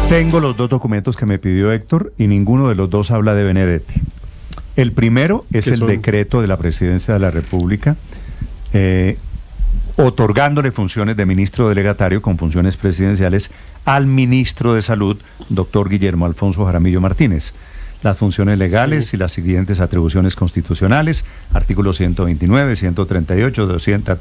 Tengo los dos documentos que me pidió Héctor y ninguno de los dos habla de Benedetti. El primero es el decreto de la Presidencia de la República otorgándole funciones de ministro delegatario con funciones presidenciales al ministro de Salud, doctor Guillermo Alfonso Jaramillo Martínez. Las funciones legales y las siguientes atribuciones constitucionales, artículos 129, 138, 200,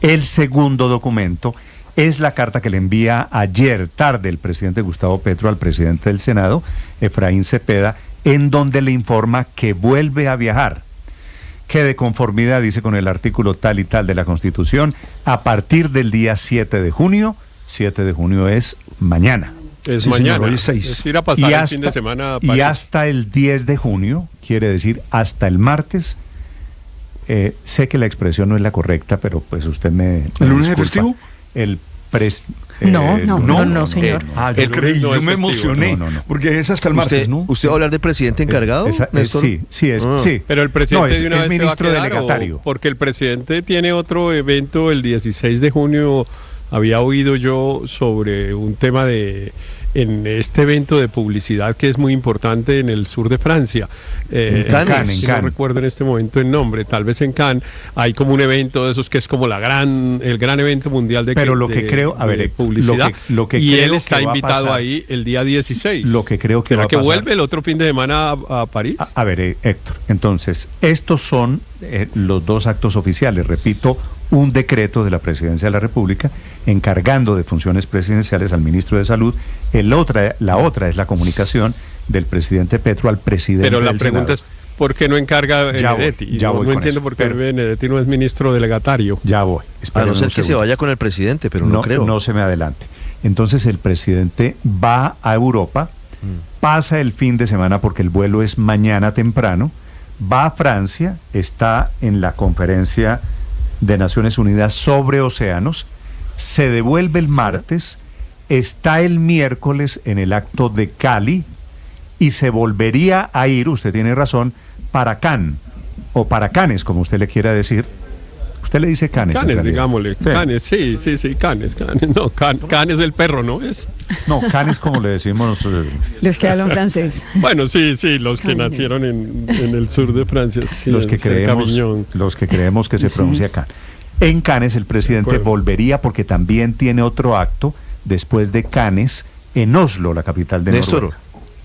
El segundo documento es la carta que le envía ayer tarde el presidente Gustavo Petro al presidente del Senado, Efraín Cepeda, en donde le informa que vuelve a viajar, que de conformidad, dice, con el artículo tal y tal de la Constitución, a partir del día 7 de junio, 7 de junio es mañana. Es sí, mañana, señor, hoy es 6. Es ir a pasar el fin de semana a París. Y hasta el 10 de junio, quiere decir hasta el martes. Sé que la expresión no es la correcta, pero pues usted me ¿El lunes es festivo? No, señor. Yo me emocioné, porque es hasta el martes, ¿no? ¿Usted va a hablar del presidente encargado? Sí. Pero el presidente de una vez ministro se va a quedar, delegatario. Porque el presidente tiene otro evento el 16 de junio. Había oído yo sobre un tema en este evento de publicidad que es muy importante en el sur de Francia. En Cannes. No recuerdo en este momento el nombre, tal vez en Cannes. Hay como un evento de esos que es como el gran evento mundial de publicidad. Y él está invitado ahí el día 16. Lo que creo que ¿será va a que pasar? ¿Vuelve el otro fin de semana a París? A ver, Héctor, entonces, estos son los dos actos oficiales, repito, un decreto de la Presidencia de la República encargando de funciones presidenciales al ministro de Salud. La otra es la comunicación del presidente Petro al presidente del Senado. Pero la pregunta es, ¿por qué no encarga Benedetti? No entiendo por qué Benedetti no es ministro delegatario. Ya voy. A no ser que se vaya con el presidente, pero no creo. No se me adelante. Entonces el presidente va a Europa, pasa el fin de semana porque el vuelo es mañana temprano, va a Francia, está en la conferencia de Naciones Unidas sobre océanos, se devuelve el martes, está el miércoles en el acto de Cali y se volvería a ir, usted tiene razón, para Cannes, o para Cannes, como usted le quiera decir. Usted le dice Cannes. Cannes, digámosle. Sí. Cannes, sí, Cannes. No, Cannes es el perro, ¿no es? No, Cannes como le decimos. Los que hablan francés. Bueno, sí, los que nacieron en el sur de Francia. Sí, los que creemos que se pronuncia Cannes. En Cannes el presidente volvería porque también tiene otro acto después de Cannes en Oslo, la capital de Noruega.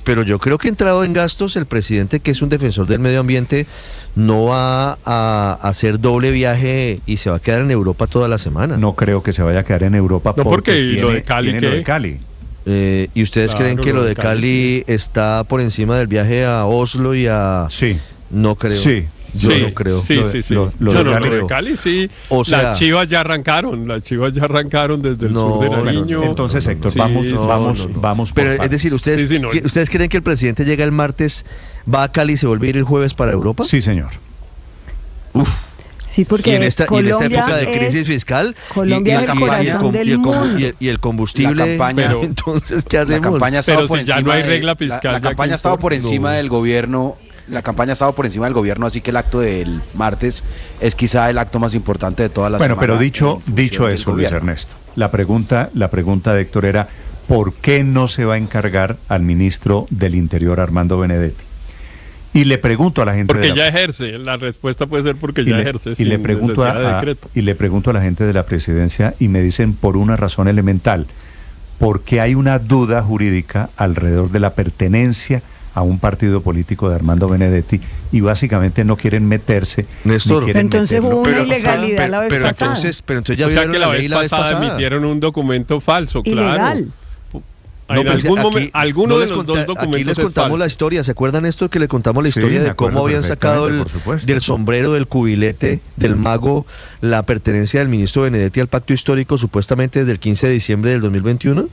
Pero yo creo que entrado en gastos el presidente, que es un defensor del medio ambiente, no va a hacer doble viaje y se va a quedar en Europa toda la semana. No creo que se vaya a quedar en Europa. No, porque tiene, lo de Cali, ¿qué? Lo de Cali. ¿Y ustedes creen que lo de Cali está por encima del viaje a Oslo y a...? Sí. No creo. Sí. Yo no creo. Sí. Lo de Cali, sí. O sea, las Chivas ya arrancaron desde el sur de Nariño. Entonces, Héctor, vamos. Pero es decir, ¿ustedes creen que el presidente llega el martes, va a Cali y se vuelve a ir el jueves para Europa? Sí, señor. Uf. Sí, porque y en esta época de crisis fiscal y el combustible, campaña, entonces ¿qué hacemos? La campaña pero si ya no hay regla fiscal. La campaña ha estado por encima del gobierno. La campaña ha estado por encima del gobierno, así que el acto del martes es quizá el acto más importante de todas las semanas. Bueno, pero dicho eso, Luis Ernesto, la pregunta de Héctor era ¿por qué no se va a encargar al ministro del Interior, Armando Benedetti? Y le pregunto a la gente... Porque ya ejerce, la respuesta puede ser porque ya ejerce, y le pregunto a la gente de la presidencia y me dicen por una razón elemental, porque hay una duda jurídica alrededor de la pertenencia a un partido político de Armando Benedetti y básicamente no quieren meterse. Néstor, entonces hubo una ilegalidad la vez pasada. Pero entonces ya vieron que la vez pasada emitieron un documento falso, ilegal. Alguno de los dos documentos. Aquí les contamos la historia. ¿Se acuerdan esto que le contamos la historia de cómo habían sacado del sombrero, del cubilete, del mago, la pertenencia del ministro Benedetti al pacto histórico supuestamente desde el 15 de diciembre del 2021?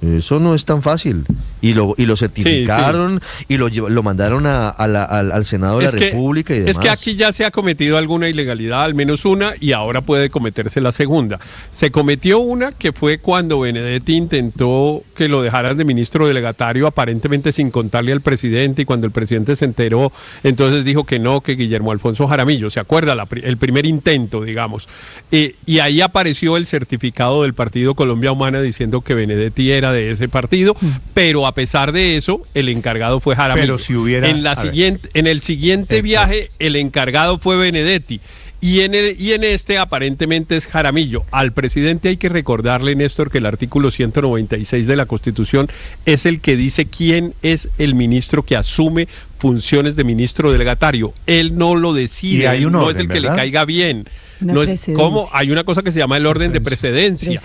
Eso no es tan fácil. Y lo certificaron, y lo mandaron al Senado de la República y demás. Es que aquí ya se ha cometido alguna ilegalidad, al menos una, y ahora puede cometerse la segunda. Se cometió una que fue cuando Benedetti intentó que lo dejaran de ministro delegatario, aparentemente sin contarle al presidente, y cuando el presidente se enteró, entonces dijo que no, que Guillermo Alfonso Jaramillo, ¿se acuerda? El primer intento, digamos. Y ahí apareció el certificado del Partido Colombia Humana diciendo que Benedetti era de ese partido, pero a pesar de eso, el encargado fue Jaramillo. Pero si hubiera... En el siguiente viaje, el encargado fue Benedetti. Y en este aparentemente es Jaramillo. Al presidente hay que recordarle, Néstor, que el artículo 196 de la Constitución es el que dice quién es el ministro que asume funciones de ministro delegatario. Él no lo decide, no es el que le caiga bien. No es como hay una cosa que se llama el orden de precedencia.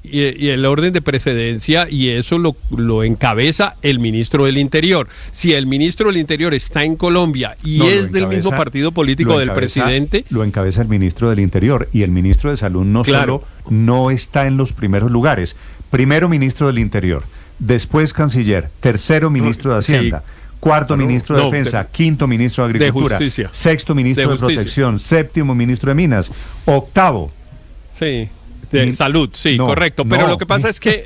Y el orden de precedencia, y eso lo encabeza el ministro del Interior. Si el ministro del Interior está en Colombia y es del mismo partido político del presidente, lo encabeza el ministro del Interior, y el ministro de Salud solo no está en los primeros lugares. Primero ministro del Interior, después canciller, tercero ministro de Hacienda, cuarto ministro de Defensa, quinto ministro de Agricultura, sexto ministro de Protección, séptimo ministro de Minas, octavo. Sí. De salud, sí, correcto. Pero lo que pasa es que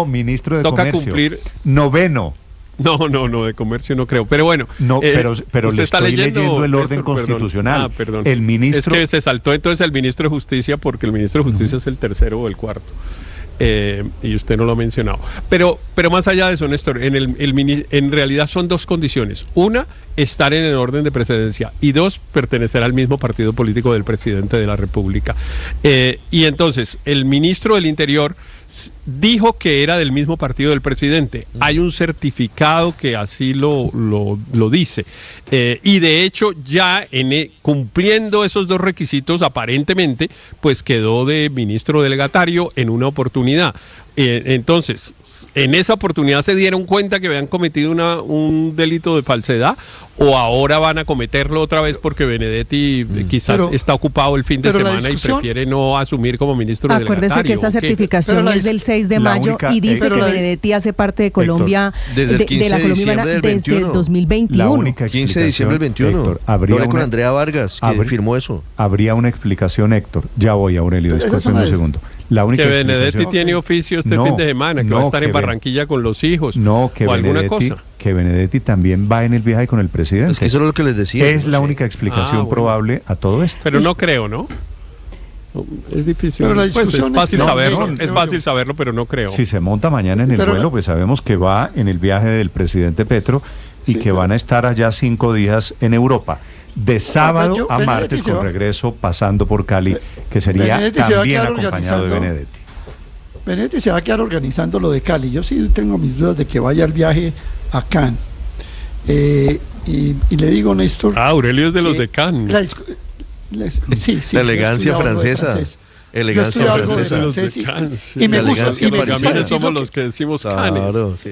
ministro de toca Comercio. Cumplir. Noveno. No, de comercio no creo. Pero bueno. Pero le estoy leyendo el orden constitucional. Perdón. El ministro. Es que se saltó entonces el ministro de Justicia, porque el ministro de Justicia es el tercero o el cuarto. Y usted no lo ha mencionado. Pero más allá de eso, Néstor, en realidad son dos condiciones. Una, estar en el orden de precedencia, y dos, pertenecer al mismo partido político del presidente de la República. Y entonces, el ministro del Interior dijo que era del mismo partido del presidente. Hay un certificado que así lo dice. Y de hecho, ya cumpliendo esos dos requisitos, aparentemente, pues quedó de ministro delegatario en una oportunidad. Entonces, en esa oportunidad se dieron cuenta que habían cometido un delito de falsedad, o ahora van a cometerlo otra vez porque Benedetti quizás está ocupado el fin de semana y prefiere no asumir como ministro delegatario. Acuérdese que esa certificación es del 6 de mayo y dice que Benedetti hace parte de Colombia, desde el 15 de diciembre del 21. Desde el 2021. 15 de diciembre del 21. Héctor, hablé con Andrea Vargas, que firmó eso. Habría una explicación, Héctor. Ya voy, Aurelio, discúlpeme un segundo. La única que Benedetti tiene oficio este fin de semana, que va a estar en Barranquilla con los hijos, o alguna cosa. Que Benedetti también va en el viaje con el presidente. Es que eso es lo que les decía. Es la única explicación probable a todo esto. Pero no creo, ¿no? Es difícil. Pero es fácil saberlo, es fácil saberlo, pero no creo. Si se monta mañana en el vuelo, pues sabemos que va en el viaje del presidente Petro y que van a estar allá 5 días en Europa. De sábado a martes, con regreso pasando por Cali, que sería también acompañado de Benedetti. Benedetti se va a quedar organizando lo de Cali. Yo sí tengo mis dudas de que vaya al viaje a Cannes. Y le digo, Néstor... Aurelio es de los de Cannes. Sí, la elegancia francesa. Elegancia francesa. Y me gusta. Y los somos los que decimos canes. Claro, sí.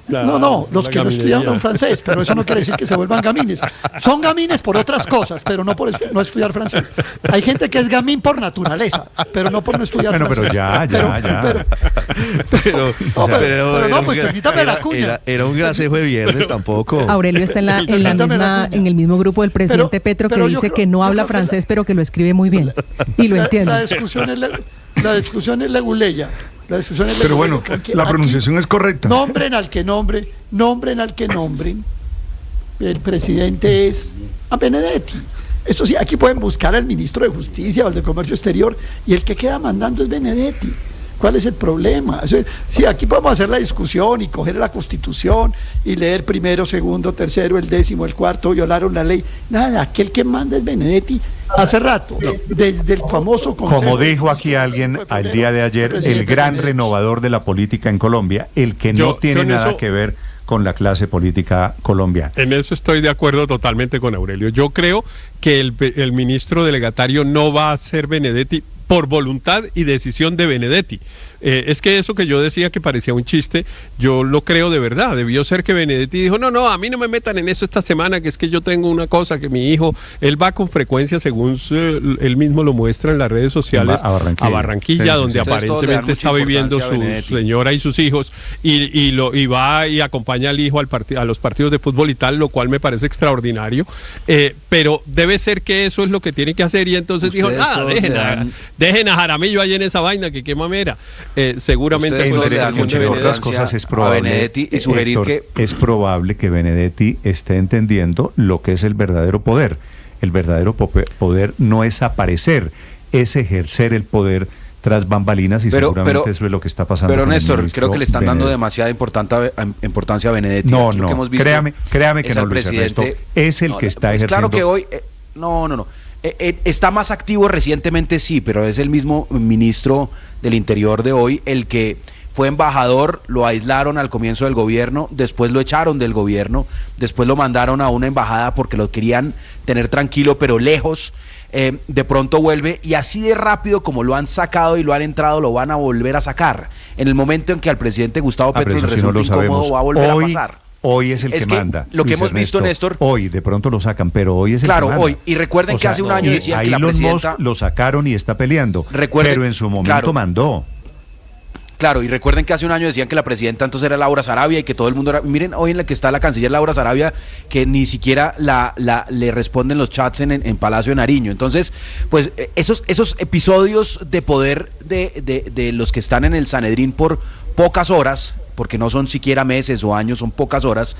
Claro, no, los que no estudian en francés, pero eso no quiere decir que se vuelvan gamines. Son gamines por otras cosas, pero no por no estudiar francés. Hay gente que es gamín por naturaleza, pero no por no estudiar francés. Pero ya. Pero no, pues quítame la cuña. Era un gracejo de viernes tampoco. Aurelio está en el mismo grupo del presidente Petro, que dice que no habla francés, pero que lo escribe muy bien y lo entiende. La discusión es leguleya. Pero bueno, la pronunciación es correcta. Nombren al que nombren. El presidente es a Benedetti. Esto sí, aquí pueden buscar al ministro de Justicia o al de Comercio Exterior, y el que queda mandando es Benedetti. ¿Cuál es el problema? Sí, aquí podemos hacer la discusión y coger la Constitución y leer primero, segundo, tercero, el décimo, el cuarto, violaron la ley. Nada, aquel que manda es Benedetti. Hace rato, desde el famoso Consejo. Como dijo aquí alguien al día de ayer, el gran renovador de la política en Colombia, el que no tiene nada que ver con la clase política colombiana. En eso estoy de acuerdo totalmente con Aurelio. Yo creo que el ministro delegatario no va a ser Benedetti por voluntad y decisión de Benedetti. Es que eso que yo decía que parecía un chiste, yo lo creo de verdad. Debió ser que Benedetti dijo, no, a mí no me metan en eso esta semana, que es que yo tengo una cosa, que mi hijo, él va con frecuencia, según él mismo lo muestra en las redes sociales, a Barranquilla, sí, donde aparentemente está viviendo su señora y sus hijos, y va y acompaña al hijo a los partidos de fútbol y tal, lo cual me parece extraordinario, pero debe ser que eso es lo que tiene que hacer, y entonces dijo, dejen a Jaramillo ahí en esa vaina, que qué mamera. Seguramente entre otras cosas es probable, y sugerir Héctor, es probable que Benedetti esté entendiendo lo que es el verdadero poder. El verdadero poder no es aparecer, es ejercer el poder tras bambalinas, y seguramente eso es lo que está pasando. Pero Néstor, creo que le están dando demasiada importancia a Benedetti. No, créame que no, Luis Ernesto, es el que está ejerciendo. Claro que hoy, está más activo recientemente, sí, pero es el mismo ministro del Interior de hoy el que fue embajador, lo aislaron al comienzo del gobierno, después lo echaron del gobierno, después lo mandaron a una embajada porque lo querían tener tranquilo, pero lejos, de pronto vuelve, y así de rápido como lo han sacado y lo han entrado, lo van a volver a sacar. En el momento en que al presidente Gustavo Petro le resulta incómodo, va a volver a pasar. Hoy es el que manda. Lo que hemos visto, Néstor. Hoy, de pronto lo sacan, pero hoy es el que manda. Claro, hoy. Y recuerden que hace un año decían que la presidenta... Musk lo sacaron y está peleando, pero en su momento mandó. Claro, y recuerden que hace un año decían que la presidenta entonces era Laura Sarabia y que todo el mundo era... Miren, hoy en la que está la canciller Laura Sarabia, que ni siquiera le responden los chats en Palacio de Nariño. Entonces, pues esos episodios de poder de los que están en el Sanedrín por pocas horas, porque no son siquiera meses o años, son pocas horas,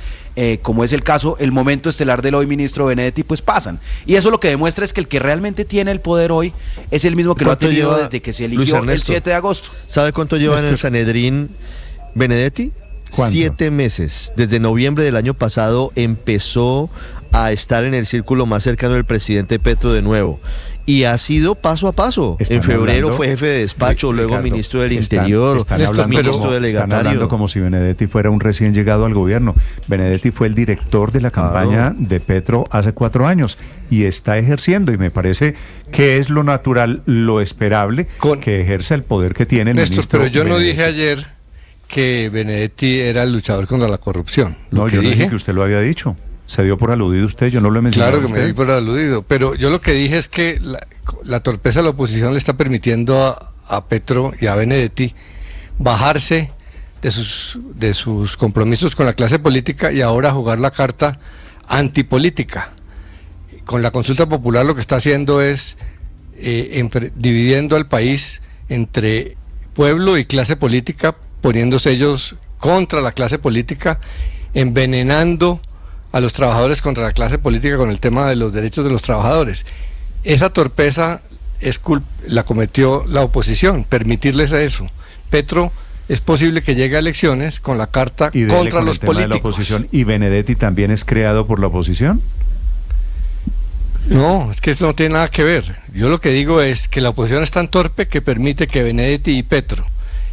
como es el caso, el momento estelar del hoy ministro Benedetti, pues pasan. Y eso lo que demuestra es que el que realmente tiene el poder hoy es el mismo que lo ha tenido desde que se eligió el 7 de agosto. ¿Sabe cuánto lleva en el Sanedrín Benedetti? ¿Cuánto? 7 meses. Desde noviembre del año pasado empezó a estar en el círculo más cercano del presidente Petro de nuevo. Y ha sido paso a paso. En febrero fue jefe de despacho, luego ministro del Interior, ministro delegatario. Están hablando como si Benedetti fuera un recién llegado al gobierno. Benedetti fue el director de la campaña de Petro hace 4 años y está ejerciendo, y me parece que es lo natural, lo esperable, que ejerza el poder que tiene el ministro. Pero yo no dije ayer que Benedetti era el luchador contra la corrupción. No, yo dije que usted lo había dicho. Se dio por aludido usted, yo no lo he mencionado. Claro que me di por aludido, pero yo lo que dije es que la torpeza de la oposición le está permitiendo a Petro y a Benedetti bajarse de sus compromisos con la clase política y ahora jugar la carta antipolítica. Con la consulta popular lo que está haciendo es dividiendo al país entre pueblo y clase política, poniéndose ellos contra la clase política, envenenando a los trabajadores contra la clase política con el tema de los derechos de los trabajadores. Esa torpeza la cometió la oposición, permitirles eso. Petro es posible que llegue a elecciones con la carta contra los políticos. De la oposición. ¿Y Benedetti también es creado por la oposición? No, es que eso no tiene nada que ver. Yo lo que digo es que la oposición es tan torpe que permite que Benedetti y Petro,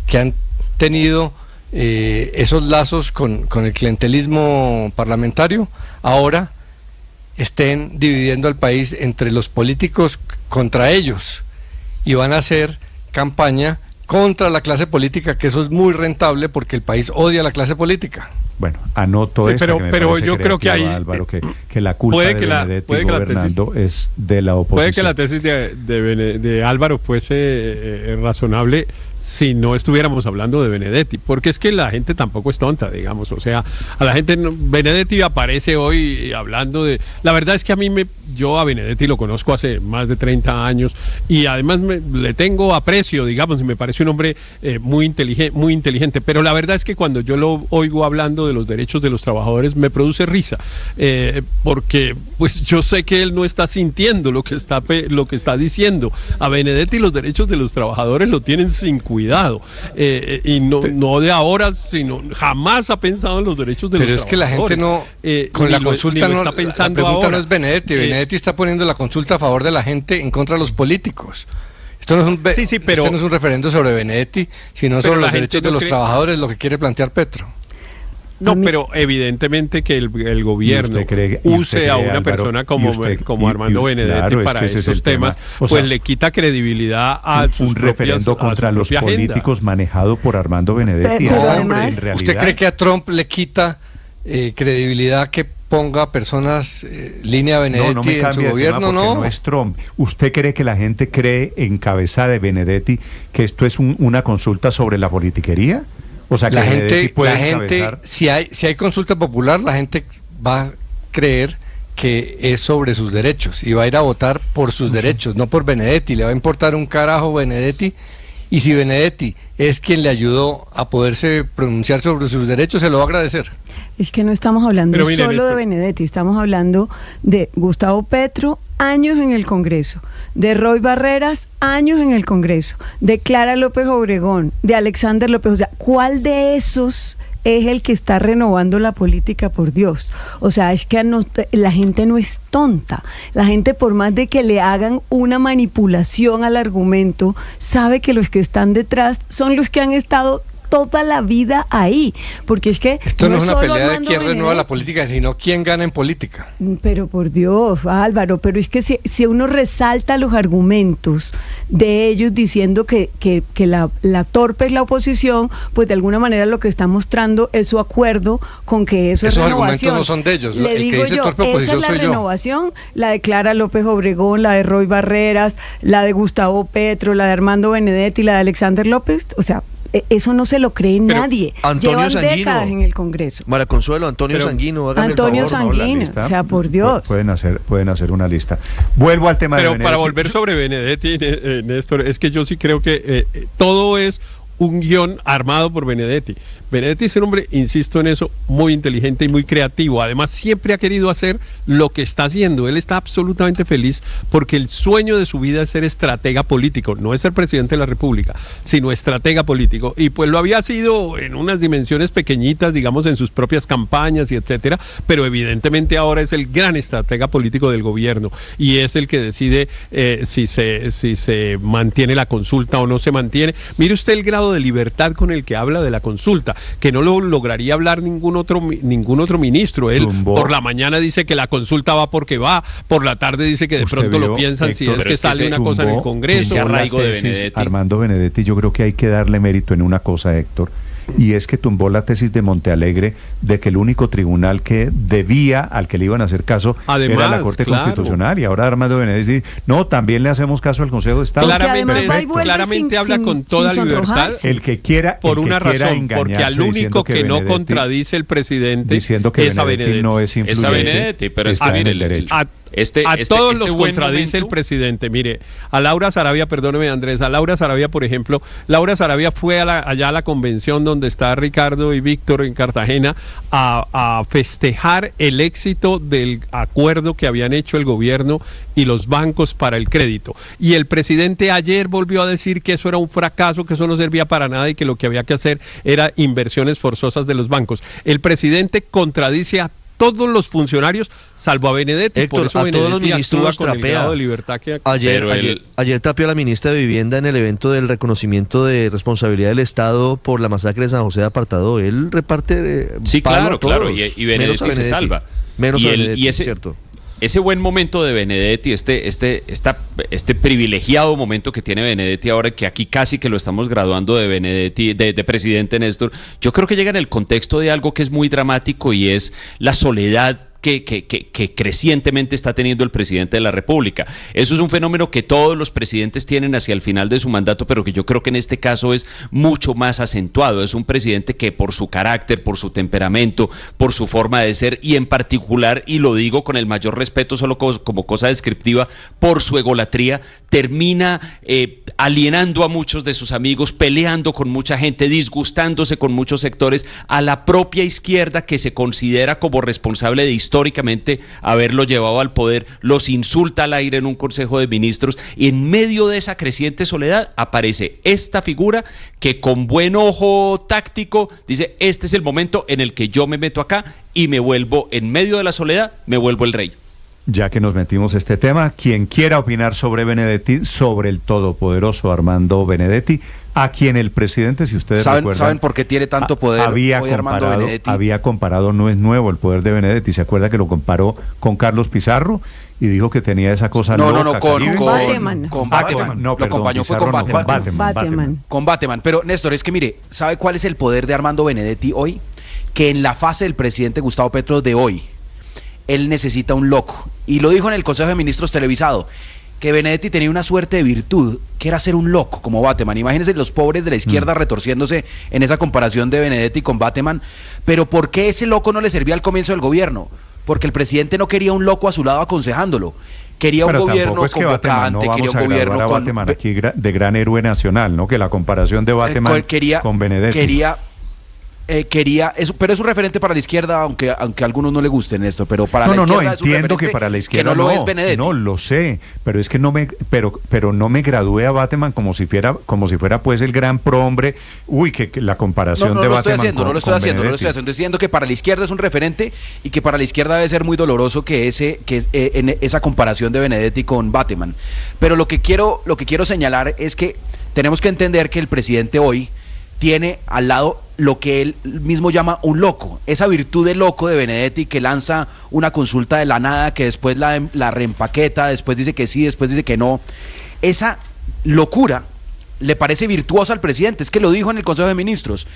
que han tenido esos lazos con el clientelismo parlamentario, ahora estén dividiendo al país entre los políticos contra ellos, y van a hacer campaña contra la clase política, que eso es muy rentable porque el país odia a la clase política. Bueno, anoto esto, pero yo creo que hay, Álvaro, que la culpa de Benedetti gobernando es de la oposición. Puede que la tesis de Álvaro fuese razonable si no estuviéramos hablando de Benedetti, porque es que la gente tampoco es tonta, digamos, o sea, a la gente, Benedetti aparece hoy hablando de, la verdad es que yo a Benedetti lo conozco hace más de 30 años, y además le tengo aprecio, digamos, y me parece un hombre muy inteligente, pero la verdad es que cuando yo lo oigo hablando de los derechos de los trabajadores me produce risa, porque pues yo sé que él no está sintiendo lo que está diciendo. A Benedetti los derechos de los trabajadores lo tienen sin cuidado, y no de ahora, sino jamás ha pensado en los derechos de los trabajadores. Pero es que la gente no, con la consulta no está pensando. La pregunta ahora no es Benedetti. Benedetti está poniendo la consulta a favor de la gente en contra de los políticos. Esto no es un referendo sobre Benedetti, sino sobre los derechos de los trabajadores, lo que quiere plantear Petro. No, pero evidentemente que el gobierno use a una persona como Armando Benedetti para esos temas, o sea, pues le quita credibilidad a un referendo contra los políticos manejado por Armando Benedetti. Pero además, ¿usted cree que a Trump le quita credibilidad que ponga personas línea Benedetti en su gobierno? No es Trump. ¿Usted cree que la gente cree en cabeza de Benedetti que esto es una consulta sobre la politiquería? O sea, que la gente, si hay consulta popular, la gente va a creer que es sobre sus derechos y va a ir a votar por sus derechos, no por Benedetti. Le va a importar un carajo Benedetti, y si Benedetti es quien le ayudó a poderse pronunciar sobre sus derechos, se lo va a agradecer. Es que no estamos hablando solo de Benedetti, estamos hablando de Gustavo Petro, años en el Congreso, de Roy Barreras, años en el Congreso, de Clara López Obregón, de Alexander López. O sea, ¿cuál de esos es el que está renovando la política, por Dios? O sea, es que la gente no es tonta. La gente, por más de que le hagan una manipulación al argumento, sabe que los que están detrás son los que han estado toda la vida ahí, porque es que esto no es una pelea de quién renueva la política, sino quién gana en política. Pero por Dios, Álvaro, pero es que si uno resalta los argumentos de ellos diciendo que la torpe es la oposición, pues de alguna manera lo que está mostrando es su acuerdo con que eso es renovación. Esos argumentos no son de ellos. Le digo yo, esa es la renovación, la de Clara López Obregón, la de Roy Barreras, la de Gustavo Petro, la de Armando Benedetti, la de Alexander López. O sea, eso no se lo cree nadie. Antonio Sanguino, décadas en el Congreso. María Consuelo, Antonio Sanguino, hágame Antonio el favor. Sanguino, o sea, por Dios. Pueden hacer una lista. Vuelvo al tema de Benedetti. Pero para volver sobre Benedetti, Néstor, es que yo sí creo que todo es un guión armado por Benedetti. Benedetti es un hombre, insisto en eso, muy inteligente y muy creativo. Además, siempre ha querido hacer lo que está haciendo. Él está absolutamente feliz porque el sueño de su vida es ser estratega político. No es ser presidente de la República, sino estratega político. Y pues lo había sido en unas dimensiones pequeñitas, digamos, en sus propias campañas y etcétera, pero evidentemente ahora es el gran estratega político del gobierno y es el que decide si se mantiene la consulta o no se mantiene. Mire usted el grado de libertad con el que habla de la consulta, que no lo lograría hablar ningún otro ministro. Él por la mañana dice que la consulta va porque va, por la tarde dice que de pronto lo piensan, Héctor, si es que sale una cosa en el Congreso. Ese arraigo de Benedetti. Armando Benedetti, yo creo que hay que darle mérito en una cosa, Héctor, y es que tumbó la tesis de Montealegre de que el único tribunal que al que le iban a hacer caso, además, era la Corte Constitucional, y ahora Armando Benedetti dice, no, también le hacemos caso al Consejo de Estado. Claramente habla con toda libertad. El que quiera, por una razón, porque al único que no contradice el presidente diciendo que Benedetti no es influyente. Es a Benedetti, pero está en el derecho. A todos los contradice el presidente. Mire, a Laura Sarabia, perdóneme Andrés, a Laura Sarabia, por ejemplo, Laura Sarabia fue allá a la convención donde está Ricardo y Víctor en Cartagena a festejar el éxito del acuerdo que habían hecho el gobierno y los bancos para el crédito. Y el presidente ayer volvió a decir que eso era un fracaso, que eso no servía para nada y que lo que había que hacer era inversiones forzosas de los bancos. El presidente contradice a todos los funcionarios, salvo a Benedetti. Héctor, por eso a Benedetti todos los ministros con trapea. el grado de libertad que Ayer tapió a la ministra de Vivienda en el evento del reconocimiento de responsabilidad del Estado por la masacre de San José de Apartado. Él reparte sí, claro, y Benedetti se salva. Menos a Benedetti, es cierto. Ese buen momento de Benedetti, este privilegiado momento que tiene Benedetti ahora, que aquí casi que lo estamos graduando de Benedetti, de presidente Néstor, yo creo que llega en el contexto de algo que es muy dramático y es la soledad que crecientemente está teniendo el presidente de la República. Eso es un fenómeno que todos los presidentes tienen hacia el final de su mandato, pero que yo creo que en este caso es mucho más acentuado. Es un presidente que por su carácter, por su temperamento, por su forma de ser y en particular, y lo digo con el mayor respeto solo como cosa descriptiva, por su egolatría, termina alienando a muchos de sus amigos, peleando con mucha gente, disgustándose con muchos sectores, a la propia izquierda que se considera como responsable de históricamente haberlo llevado al poder, los insulta al aire en un Consejo de Ministros, y en medio de esa creciente soledad aparece esta figura que con buen ojo táctico dice, este es el momento en el que yo me meto acá y me vuelvo, en medio de la soledad, me vuelvo el rey. Ya que nos metimos este tema, quien quiera opinar sobre Benedetti, sobre el todopoderoso Armando Benedetti, a quien el presidente, si ustedes recuerdan, ¿Saben por qué tiene tanto poder Armando Benedetti? Había comparado, no es nuevo el poder de Benedetti, ¿se acuerda que lo comparó con Carlos Pizarro? Y dijo que tenía esa cosa loca. Con Bateman. No, lo acompañó fue con Bateman. Con Bateman. Pero, Néstor, es que mire, ¿sabe cuál es el poder de Armando Benedetti hoy? Que en la fase del presidente Gustavo Petro de hoy, él necesita un loco. Y lo dijo en el Consejo de Ministros televisado, que Benedetti tenía una suerte de virtud, que era ser un loco, como Bateman. Imagínense los pobres de la izquierda retorciéndose en esa comparación de Benedetti con Bateman. Pero ¿por qué ese loco no le servía al comienzo del gobierno? Porque el presidente no quería un loco a su lado aconsejándolo. Quería un gobierno convocante, quería un gobierno con Bateman aquí de gran héroe nacional, ¿no? Que la comparación de Bateman con Benedetti. Quería eso, pero es un referente para la izquierda, aunque a algunos no le gusten esto, pero para la izquierda entiendo que para la izquierda que no lo es Benedetti. No lo sé, pero es que no me gradué a Bateman como si fuera pues el gran prohombre. Uy, que la comparación de Bateman no lo estoy haciendo. Estoy diciendo que para la izquierda es un referente y que para la izquierda debe ser muy doloroso en esa comparación de Benedetti con Bateman. Pero lo que quiero señalar es que tenemos que entender que el presidente hoy tiene al lado lo que él mismo llama un loco, esa virtud de loco de Benedetti, que lanza una consulta de la nada, que después la reempaqueta, después dice que sí, después dice que no. Esa locura le parece virtuosa al presidente, es que lo dijo en el Consejo de Ministros,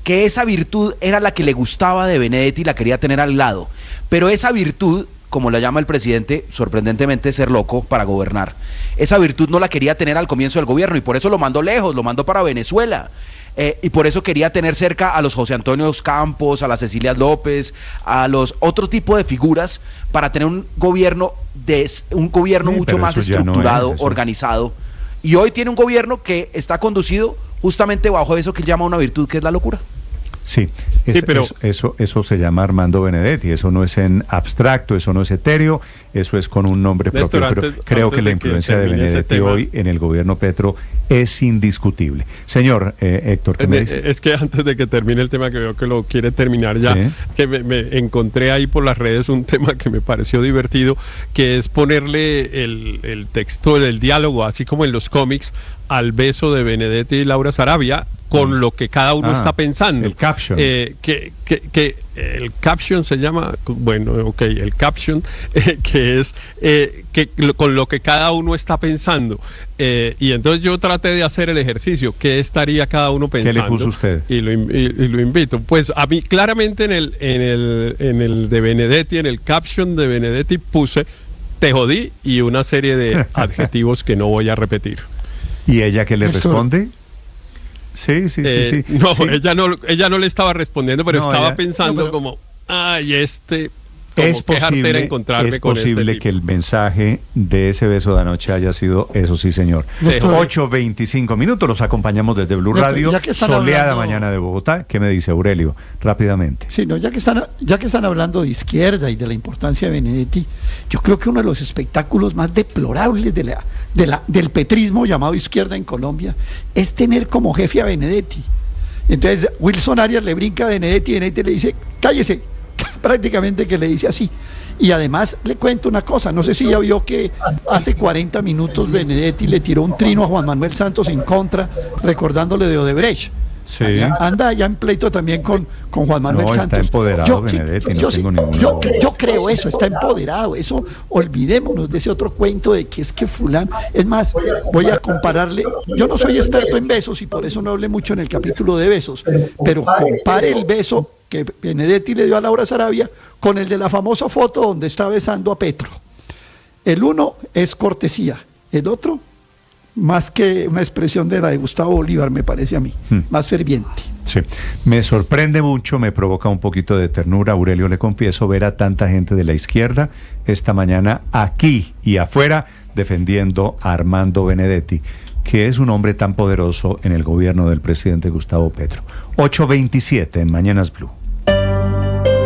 que esa virtud era la que le gustaba de Benedetti y la quería tener al lado, pero esa virtud, como la llama el presidente, sorprendentemente ser loco para gobernar, esa virtud no la quería tener al comienzo del gobierno y por eso lo mandó lejos, lo mandó para Venezuela. Y por eso quería tener cerca a los José Antonio Campos, a las Cecilia López, a los otro tipo de figuras para tener un gobierno mucho más estructurado, organizado. Y hoy tiene un gobierno que está conducido justamente bajo eso que él llama una virtud, que es la locura. Sí, pero eso se llama Armando Benedetti, eso no es en abstracto, eso no es etéreo, eso es con un nombre propio, pero creo que la influencia de Benedetti hoy en el gobierno Petro es indiscutible. Señor Héctor, ¿qué me dice? Es que antes de que termine el tema, que veo que lo quiere terminar ya, ¿sí? Que me encontré ahí por las redes un tema que me pareció divertido, que es ponerle el texto del diálogo, así como en los cómics, al beso de Benedetti y Laura Sarabia, con lo que cada uno está pensando. El caption. Que el caption se llama, el caption, que es con lo que cada uno está pensando. Y entonces yo traté de hacer el ejercicio, ¿qué estaría cada uno pensando? ¿Qué le puso usted? Y lo invito. Pues a mí claramente en el de Benedetti, en el caption de Benedetti puse "te jodí" y una serie de adjetivos que no voy a repetir. ¿Y ella qué le responde? Sí. No, sí. Ella no le estaba respondiendo, pero estaba pensando como, es posible, encontrarme con que el mensaje de ese beso de anoche haya sido eso, sí, señor. 8:25 minutos, los acompañamos desde Blue Radio, soleada mañana de Bogotá. ¿Qué me dice Aurelio? Rápidamente. Sí, no, ya que están hablando de izquierda y de la importancia de Benedetti, yo creo que uno de los espectáculos más deplorables del petrismo llamado izquierda en Colombia es tener como jefe a Benedetti. Entonces Wilson Arias le brinca a Benedetti y Benedetti le dice, cállese, prácticamente que le dice así. Y además le cuento una cosa, no sé si ya vio que hace 40 minutos Benedetti le tiró un trino a Juan Manuel Santos en contra, recordándole de Odebrecht. Sí. Anda ya en pleito también con Juan Manuel Santos. Está empoderado Benedetti, yo creo eso, está empoderado. Eso, olvidémonos de ese otro cuento de que es que fulano. Es más, voy a compararle. Yo no soy experto en besos y por eso no hablé mucho en el capítulo de besos, pero compare el beso que Benedetti le dio a Laura Sarabia con el de la famosa foto donde está besando a Petro. El uno es cortesía, el otro más que una expresión de la de Gustavo Bolívar, me parece a mí, más ferviente. Sí, me sorprende mucho, me provoca un poquito de ternura, Aurelio, le confieso, ver a tanta gente de la izquierda esta mañana aquí y afuera defendiendo a Armando Benedetti, que es un hombre tan poderoso en el gobierno del presidente Gustavo Petro. 8:27 en Mañanas Blue.